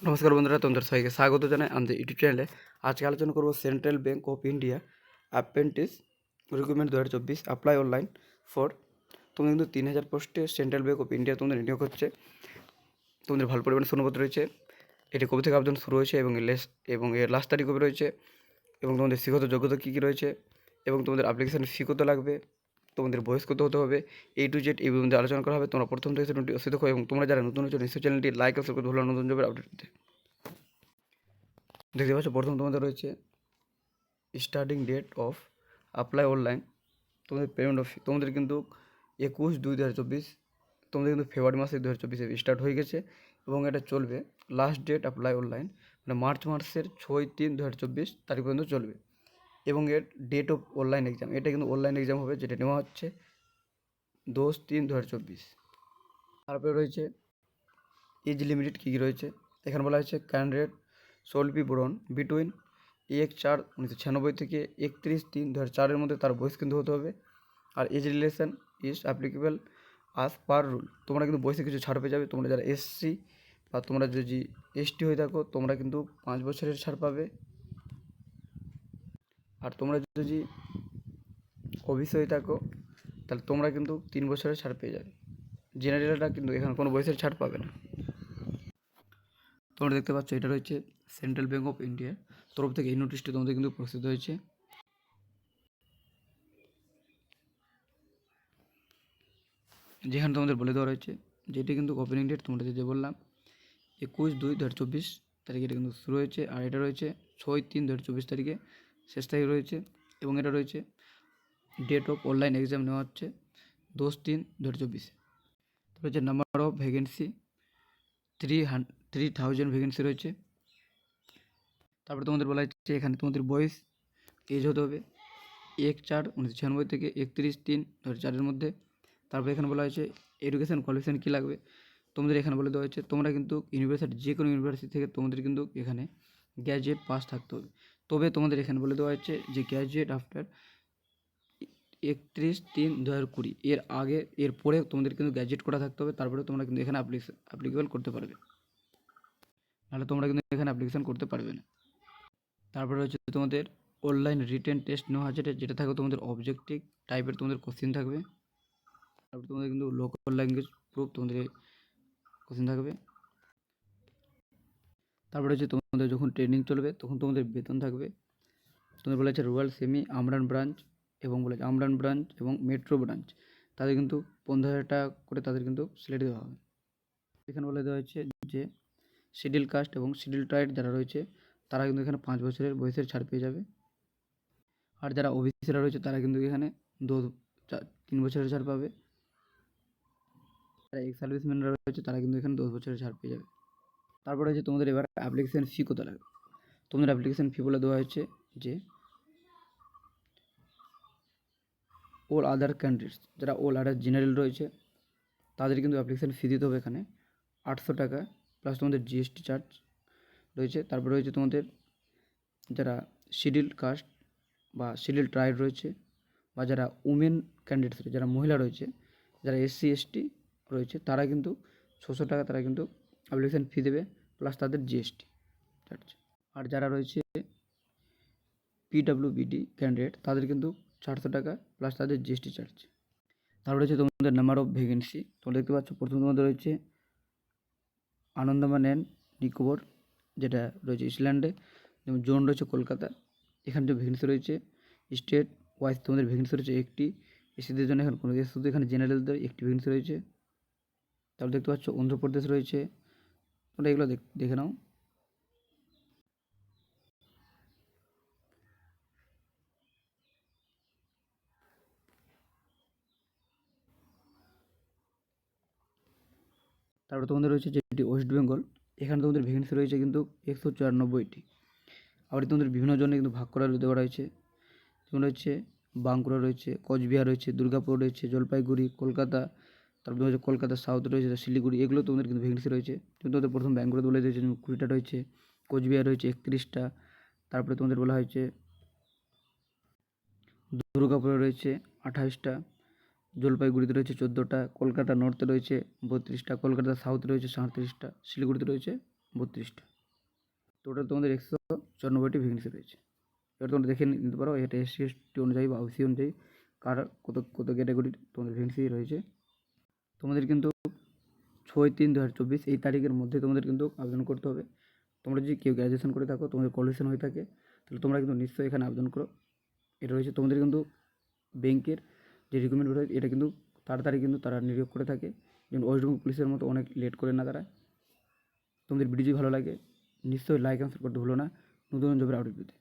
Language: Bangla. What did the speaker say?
নমস্কার বন্ধুরা, তোমাদের সবাইকে স্বাগত জানাই আমাদের ইউটিউব চ্যানেলে। আজকে আলোচনা করব central bank of India apprentice recruitment 2024 apply online for. তোমাদের কিন্তু 3000 পোস্টে সেন্ট্রাল ব্যাঙ্ক অফ ইন্ডিয়া তোমাদের নিয়োগ হচ্ছে। তোমাদের ভালো পরিমাণে শূন্যপদ রয়েছে। এটি কবে থেকে আবেদন শুরু হয়েছে এবং এর লাস্ট তারিখ কবে রয়েছে, এবং তোমাদের শিক্ষত যোগ্যতা কী কী রয়েছে, এবং তোমাদের অ্যাপ্লিকেশান ফি কত লাগবে, তোমাদের বয়স কত হতে হবে, এই টু জেড এই মধ্যে আলোচনা করা হবে। তোমরা প্রথম থেকে চ্যানেলটি অসুবিধা হয় এবং তোমরা যারা নতুন হচ্ছে নিশ্চয়ই চ্যানেলটি লাইক ও শেয়ার করতে ভুলো না নতুন জবের আপডেট পেতে। দেখতে পাচ্ছ প্রথম তোমাদের রয়েছে starting date of apply online. তোমাদের পেমেন্ট অফ তোমাদের কিন্তু 21/2/2024, তোমাদের কিন্তু ফেব্রুয়ারি মাসে 2024 স্টার্ট হয়ে গেছে এবং এটা চলবে। লাস্ট ডেট অ্যাপ্লাই অনলাইন মানে মার্চ মাসের 6/3/2024 তারিখ পর্যন্ত চলবে। এবং এর ডেট অফ অনলাইন এক্সাম, এটা কিন্তু অনলাইন এক্সাম হবে, যেটা নেওয়া হচ্ছে 10/3/2024। তারপরে রয়েছে এজ লিমিটেড কী কী রয়েছে। এখানে বলা হয়েছে ক্যান্ডিডেট শোল বি বোরন বিটুইন 1/4/1996 থেকে 31/3/2004 মধ্যে তার বয়স কিন্তু হতে হবে। আর এজ রিলেশন ইজ অ্যাপ্লিকেবল আজ পার রুল। তোমরা কিন্তু বয়সে কিছু ছাড় পেয়ে যাবে। তোমরা যারা এসসি বা তোমরা যদি এসটি হয়ে থাকো তোমরা কিন্তু 5 বছরের ছাড় পাবে। আর তোমরা যদি ওবিসি হয়ে থাকো তাহলে তোমরা কিন্তু 3 বছরের ছাড় পেয়ে যাবে। জেনারেলটা কিন্তু এখানে কোনো বয়সের ছাড় পাবে না। তোমরা দেখতে পাচ্ছ এটা রয়েছে সেন্ট্রাল ব্যাঙ্ক অফ ইন্ডিয়ার তরফ থেকে এই নোটিশটি তোমাদের কিন্তু প্রস্তুত হয়েছে। যেখানে তোমাদের বলে দেওয়া রয়েছে যেটি কিন্তু ওপেনিং ডেট তোমরা যে বললাম 21/2/2024 তারিখে এটা কিন্তু শুরু হয়েছে। আর এটা রয়েছে 6/3/2024 তারিখে শেষ তারিখ রয়েছে। এবং এটা রয়েছে ডেট অফ অনলাইন এক্সাম নেওয়া হচ্ছে 10/3/2024। রয়েছে নাম্বার অফ ভ্যাকেন্সি 3000 ভ্যাকেন্সি রয়েছে। তারপরে তোমাদের বলা হচ্ছে এখানে তোমাদের বয়স এজ হতে হবে 1/4/1996 থেকে 31/3/2004 মধ্যে। তারপরে এখানে বলা হয়েছে এডুকেশান কোয়ালিফিকেশান কী লাগবে। তোমাদের এখানে বলে দেওয়া হয়েছে তোমরা কিন্তু ইউনিভার্সিটি যে কোনো ইউনিভার্সিটি থেকে তোমাদের কিন্তু এখানে গ্র্যাজুয়েট পাস থাকতে হবে। তবে তোমাদের এখানে বলে দেওয়া হচ্ছে যে গ্র্যাজুয়েট আফটার 31/3/2020 এর আগে এর পরে তোমাদের কিন্তু গ্র্যাজুয়েট করা থাকতে হবে। তারপরে তোমরা কিন্তু এখানে অ্যাপ্লিকেবল করতে পারবে, নাহলে তোমরা কিন্তু এখানে অ্যাপ্লিকেশান করতে পারবে না। তারপরে হচ্ছে তোমাদের অনলাইন রিটেন টেস্ট নেওয়া আছে, যেটা থাকবে তোমাদের অবজেক্টিভ টাইপের তোমাদের কোশ্চেন থাকবে। তারপরে তোমাদের কিন্তু লোকাল ল্যাঙ্গুয়েজ প্রুফ তোমাদের কোশ্চেন থাকবে। তারপরে হচ্ছে তোমাদের যখন ট্রেনিং চলবে তখন তোমাদের বেতন থাকবে। তোমাদের বলা হচ্ছে রয়্যাল সেমি আমরান ব্রাঞ্চ এবং বলেছে আমরান ব্রাঞ্চ এবং মেট্রো ব্রাঞ্চ তাদের কিন্তু 15,000 টাকা করে তাদের কিন্তু স্যালারি দেওয়া হবে। এখানে বলে দেওয়া হয়েছে যে শিডিউল কাস্ট এবং শিডিউল ট্রাইব যারা রয়েছে তারা কিন্তু এখানে 5 বছরের বয়সের ছাড় পেয়ে যাবে। আর যারা ওবিসিরা রয়েছে তারা কিন্তু এখানে 3 বছরের ছাড় পাবে। যারা এক্স সার্ভিসম্যানরা রয়েছে তারা কিন্তু এখানে 10 বছরের ছাড় পেয়ে যাবে। তারপরে হচ্ছে তোমাদের এবার অ্যাপ্লিকেশান ফি কত লাগবে। তোমাদের অ্যাপ্লিকেশান ফি বলে দেওয়া হয়েছে যে অল আদার ক্যান্ডিডেটস যারা অল আদার জেনারেল রয়েছে তাদের কিন্তু অ্যাপ্লিকেশান ফি দিতে হবে এখানে 800 টাকা প্লাস তোমাদের জিএসটি চার্জ রয়েছে। তারপরে রয়েছে তোমাদের যারা শিডিউল কাস্ট বা শিডিউল ট্রাইব রয়েছে বা যারা উমেন ক্যান্ডিডেটস রয়েছে, যারা মহিলা রয়েছে, যারা এসসি এসটি রয়েছে তারা কিন্তু 600 টাকা তারা কিন্তু অ্যাপ্লিকেশান ফি দেবে প্লাস তাদের জিএসটি চার্জ। আর যারা রয়েছে পিডাব্লিউবিডি ক্যান্ডিডেট তাদের কিন্তু 400 টাকা প্লাস তাদের জিএসটি চার্জ। তারপরে রয়েছে তোমাদের নাম্বার অফ ভ্যাকেন্সি। তোমরা দেখতে পাচ্ছ প্রথম তোমাদের রয়েছে আন্দামান অ্যান্ড নিকোবর যেটা রয়েছে ইসল্যান্ডে, যেমন জোন রয়েছে কলকাতা। এখানে যে ভ্যাকেন্সি রয়েছে স্টেট ওয়াইজ তোমাদের ভ্যাকেন্সি রয়েছে একটি। এসিদের জন্য এখানে কোনো শুধু এখানে জেনারেলদের একটি ভ্যাকেন্সি রয়েছে। তারপর দেখতে পাচ্ছ অন্ধ্রপ্রদেশ রয়েছে, তোমরা এগুলো দেখে নাও। তারপরে তোমাদের রয়েছে যেটি ওয়েস্ট বেঙ্গল, এখানে তোমাদের ভ্যাকেন্সি রয়েছে কিন্তু 194টি। আবার তোমাদের বিভিন্ন জনে কিন্তু ভাগ করা দেওয়া রয়েছে, যেমন রয়েছে বাঁকুড়া রয়েছে, কোচবিহার রয়েছে, দুর্গাপুর রয়েছে, জলপাইগুড়ি, কলকাতা, তারপরে রয়েছে কলকাতা সাউথ রয়েছে, শিলিগুড়ি, এগুলো তোমাদের কিন্তু ভ্যাকেন্সি রয়েছে। কিন্তু তোমাদের প্রথম ব্যাঙ্গালোর বলে দিয়েছে 20টা রয়েছে, কোচবিহার রয়েছে 31টা, তারপরে তোমাদের বলা হয়েছে দুর্গাপুরে রয়েছে 28টা, জলপাইগুড়িতে রয়েছে 14টা, কলকাতা নর্থে রয়েছে 32টা, কলকাতা সাউথে রয়েছে 37টা, শিলিগুড়িতে রয়েছে 32টা। টোটাল তোমাদের 194টি ভ্যাকেন্সি রয়েছে। এবার তোমরা দেখে নিতে পারো এটা এসসি এসটি অনুযায়ী বা ওসি অনুযায়ী কার কত কত ক্যাটাগরির তোমাদের ভ্যাকেন্সি রয়েছে। তোমাদের কিন্তু 6/3/2024 এই তারিখের মধ্যে তোমাদের কিন্তু আবেদন করতে হবে। তোমরা যদি কেউ গ্র্যাজুয়েশন করে থাকো, তোমাদের কোয়ালিফিকেশন হয়ে থাকে, তাহলে তোমরা কিন্তু নিশ্চয়ই এখানে আবেদন করো। এটা রয়েছে তোমাদের কিন্তু ব্যাংকের যে রিক্রুটমেন্ট বেরোয় এটা কিন্তু তাড়াতাড়ি কিন্তু তারা নিয়োগ করে থাকে, যেমন ওয়েস্ট বেঙ্গল পুলিশের মতো অনেক লেট করে না তারা। তোমাদের ভিডিও যদি ভালো লাগে নিশ্চয়ই লাইক অ্যান্ড শেয়ার করতে ভুলো না নতুন জবের আপডেট পেতে।